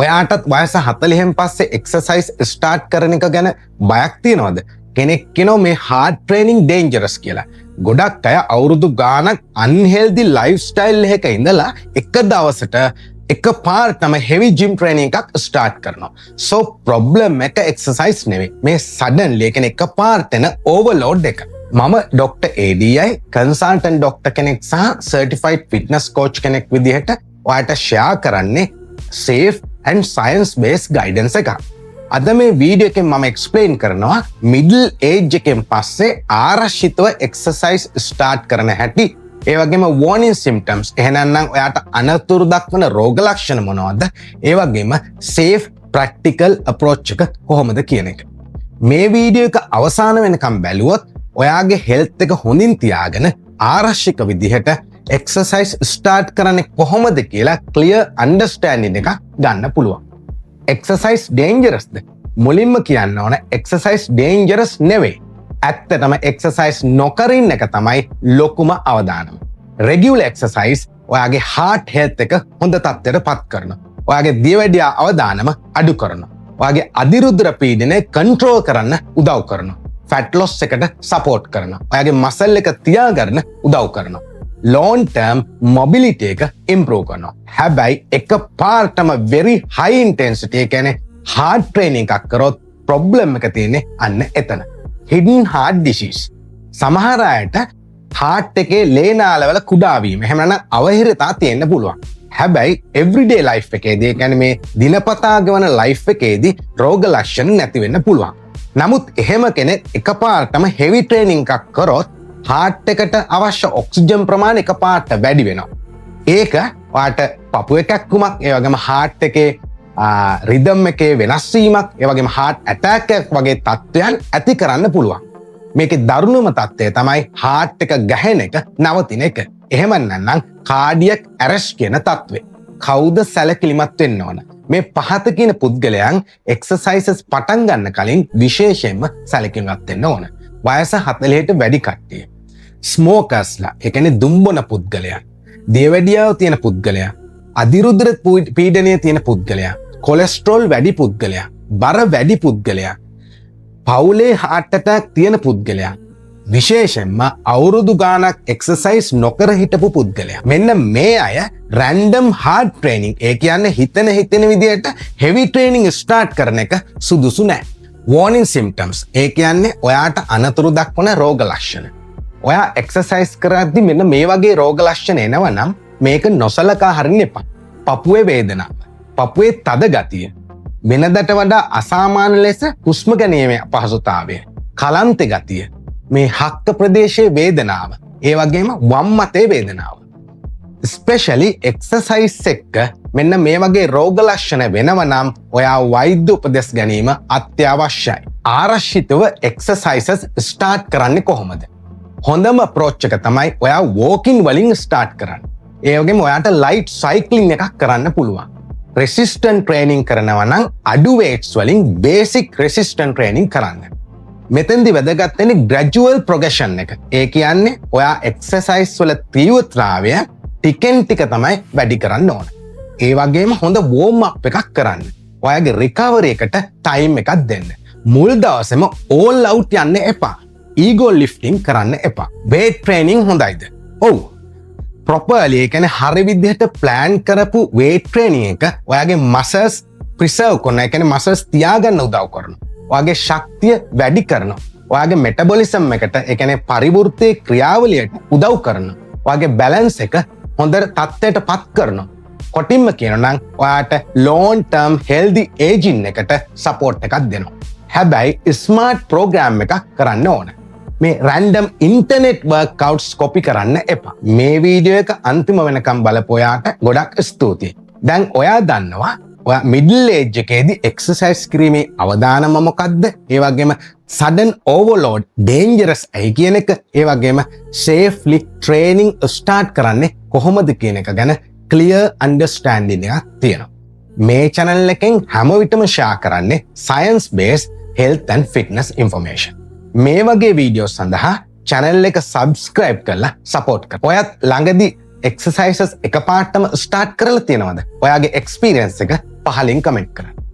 ඔයාටත් වයස 40න් පස්සේ exercise start කරන එක ගැන බයක් තියෙනවද? කෙනෙක් කියනවා මේ හાર્ඩ් ට්‍රේනින් ඩේන්ජරස් කියලා. ගොඩක් අය අවුරුදු ගාණක් අන්හෙල්දි ලයිෆ් ස්ටයිල් එකක ඉඳලා එක දවසට එකපාරටම හෙවි ජිම් ට්‍රේනින් එකක් ස්ටාර්ට් කරනවා. සෝ ප්‍රොබ්ලම් එක එක්සර්සයිස් නෙවෙයි. මේ සඩන්ලි ඒ කියන්නේ එකපාරට එන ඕවර්ලෝඩ් එක. මම ඩොක්ටර් ADI කන්සල්ටන්ට් ඩොක්ටර් කෙනෙක් සහ සර්ටිෆයිඩ් ෆිට්නස් කෝච් කෙනෙක් විදිහට ඔයාලට ෂෙයා කරන්නේ safe and science based guidance එකක්. අද මේ වීඩියෝ එකෙන් මම එක්ස්ප්ලේන් කරනවා මිඩල් ඒජ් එකෙන් පස්සේ ආරක්ෂිතව එක්සර්සයිස් ස්ටාර්ට් කරන හැටි. ඒ වගේම warning symptoms එහෙනම් ඔයාට අනතුරු දක්වන රෝග ලක්ෂණ මොනවද? ඒ වගේම safe practical approach එක කොහොමද කියන එක. මේ වීඩියෝ එක අවසාන වෙනකම් බැලුවොත් ඔයාගේ health එක හොඳින් තියාගෙන ආරක්ෂක විදිහට එක්සර්සයිස් ස්ටාර්ට් කරන්නේ කොහොමද කියලා clear understanding එකක් ගන්න පුළුවන්. එක්සර්සයිස් ඩේන්ජරස්ද? මුලින්ම කියන්න ඕන එක්සර්සයිස් ඩේන්ජරස් නෙවෙයි. ඇත්තටම එක්සර්සයිස් නොකරින් එක තමයි ලොකුම අවදානම. රෙගියුලර් එක්සර්සයිස් ඔයාගේ heart health එක හොඳ තත්ත්වයට පත් කරනවා. ඔයාගේ දියවැඩියා අවදානම අඩු කරනවා. ඔයාගේ අධිරුධිර පීඩනය කන්ට්‍රෝල් කරන්න උදව් කරනවා. ෆැට් ලොස් එකට සපෝට් කරනවා. ඔයාගේ මසල් එක තියාගන්න උදව් කරනවා. long term mobility එක improve කරනවා. හැබැයි එකපාරටම very high intensity ඒ කියන්නේ hard training එකක් කරොත් problem එක තියෙන්නේ අන්න එතන. hidden heart disease. සමහර අයට heart එකේ ලේ නාලවල කුඩා වීම එහෙම නැත්නම් අවහිරතා තියෙන්න පුළුවන්. හැබැයි everyday life එකේදී ඒ කියන්නේ මේ දිනපතා ගෙවන life එකේදී රෝග ලක්ෂණ නැති වෙන්න පුළුවන්. නමුත් එහෙම කෙනෙක් එකපාරටම heavy training එකක් කරොත් heart එකට අවශ්‍ය ඔක්සිජන් ප්‍රමාණය එකපාරට වැඩි වෙනවා. ඒක ඔයාට පපුවේ කැක්කුමක්, ඒ වගේම heart එකේ රිදම් එකේ වෙනස් වීමක්, ඒ වගේම heart attack එකක් වගේ තත්ත්වයන් ඇති කරන්න පුළුවන්. මේකේ දරුණුම තත්ත්වය තමයි heart එක ගැහෙන එක නවතින එක. එහෙම නැත්නම් cardiac arrest කියන තත්ත්වය. කවුද සැලකිලිමත් වෙන්න ඕන? මේ පහත කියන පුද්ගලයන් exercises පටන් ගන්න කලින් විශේෂයෙන්ම සැලකිලිමත් වෙන්න ඕන. වයස 40ට වැඩි කට්ටිය. ස්මෝකර්ස්ලා, ඒ කියන්නේ දුම්බන පුද්ගලයන්, දියවැඩියාව තියෙන පුද්ගලයන්, අධිරුධිර පීඩනය තියෙන පුද්ගලයන්, කොලෙස්ටරෝල් වැඩි පුද්ගලයන්, බර වැඩි පුද්ගලයන්, පවුලේ heart attack තියෙන පුද්ගලයන්, විශේෂයෙන්ම අවුරුදු ගාණක් එක්සර්සයිස් නොකර හිටපු පුද්ගලයන්. මෙන්න මේ අය random hard training, ඒ කියන්නේ හිතෙන විදිහට heavy training start කරන එක සුදුසු නෑ. warning symptoms, ඒ කියන්නේ ඔයාට අනතුරු දක්වන රෝග ලක්ෂණ. ඔයා එක්සර්සයිස් කරද්දි මෙන්න මේ වගේ රෝග ලක්ෂණ එනවා නම් මේක නොසලකා හරින්න එපා. පපුවේ වේදනාව, පපුවේ තද ගතිය, වෙනදට වඩා අසාමාන්‍ය ලෙස හුස්ම ගැනීමේ අපහසුතාවය, කලන්ත ගතිය, මේ හක්ක ප්‍රදේශයේ වේදනාව, ඒ වගේම වම් මතේ වේදනාව. ස්පෙෂලි එක්සර්සයිස් එක්ක මෙන්න මේ වගේ රෝග ලක්ෂණ වෙනව නම් ඔයා වෛද්‍ය උපදෙස් ගැනීම අත්‍යවශ්‍යයි. ආරක්ෂිතව එක්සර්සයිසස් ස්ටාර්ට් කරන්නේ කොහොමද? හොඳම අප්‍රෝච් එක තමයි ඔයා වෝකින් වලින් ස්ටාර්ට් කරන්න. ඒ වගේම ඔයාට ලයිට් සයික්ලින් එකක් කරන්න පුළුවන්. රෙසිස්ටන්ට් ට්‍රේනින් කරනවා නම් අඩු වේට්ස් වලින් බේසික් රෙසිස්ටන්ට් ට්‍රේනින් කරන්න. මෙතෙන්දි වැදගත් වෙන්නේ ග්‍රැජුවල් ප්‍රොග්‍රෙෂන් එක. ඒ කියන්නේ ඔයා එක්සර්සයිස් වල තීව්‍රතාවය ටිකෙන් ටික තමයි වැඩි කරන්න ඕන. ඒ වගේම හොඳ වෝම් අප් එකක් කරන්න. ඔයාගේ රිකවරි එකට ටයිම් එකක් දෙන්න. මුල් දවසේම ඕල් අවුට් යන්න එපා. ඊගෝ ලිෆ්ටිං කරන්න එපා. වේට් ට්‍රේනින් හොඳයිද? ඔව්. ප්‍රොපර්ලි ඒ කියන්නේ හරි විදිහට ප්ලෑන් කරපු වේට් ට්‍රේනින් එක ඔයාගේ මසල්ස් ප්‍රිසර්ව් කරන, ඒ කියන්නේ මසල්ස් තියාගන්න උදව් කරනවා. ඔයාගේ ශක්තිය වැඩි කරනවා. ඔයාගේ මෙටබොලිසම් එකට, ඒ කියන්නේ පරිවෘත්තයේ ක්‍රියාවලියට උදව් කරනවා. ඔයාගේ බැලන්ස් එක හොඳට තත්ත්වයට පත් කරනවා. කොටින්ම කියනවා නම් ඔයාට long term healthy aging එකට support එකක් දෙනවා. හැබැයි ස්මාර්ට් ප්‍රෝග්‍රෑම් එකක් කරන්න ඕන. මේ රැන්ඩම් ඉන්ටර්නෙට් වර්ක්අවුට්ස් කොපි කරන්න එපා. මේ වීඩියෝ එක අන්තිම වෙනකම් බලපු ඔයාට ගොඩක් ස්තුතියි. දැන් ඔයා දන්නවා ඔයා මිඩල් ඒජ් එකේදී එක්සර්සයිස් කිරීමේ අවදානම මොකක්ද? ඒ වගේම sudden overload dangerous ඇයි කියන එක, ඒ වගේම safely training start කරන්නේ කොහොමද කියන එක ගැන clear understanding එකක් තියෙනවා. මේ channel එකෙන් හැම විටම share කරන්නේ science based health and fitness information. මේ වගේ වීඩියෝ සඳහා channel එක subscribe කරලා support කරන්න. ඔයත් ළඟදී එක්සසයිසස් එක පාටම ස්ටාර්ට් කරලා තියෙනවද? ඔයාගේ එක්ස්පීරියන්ස් එක පහලින් කමෙන්ට් කරන්න.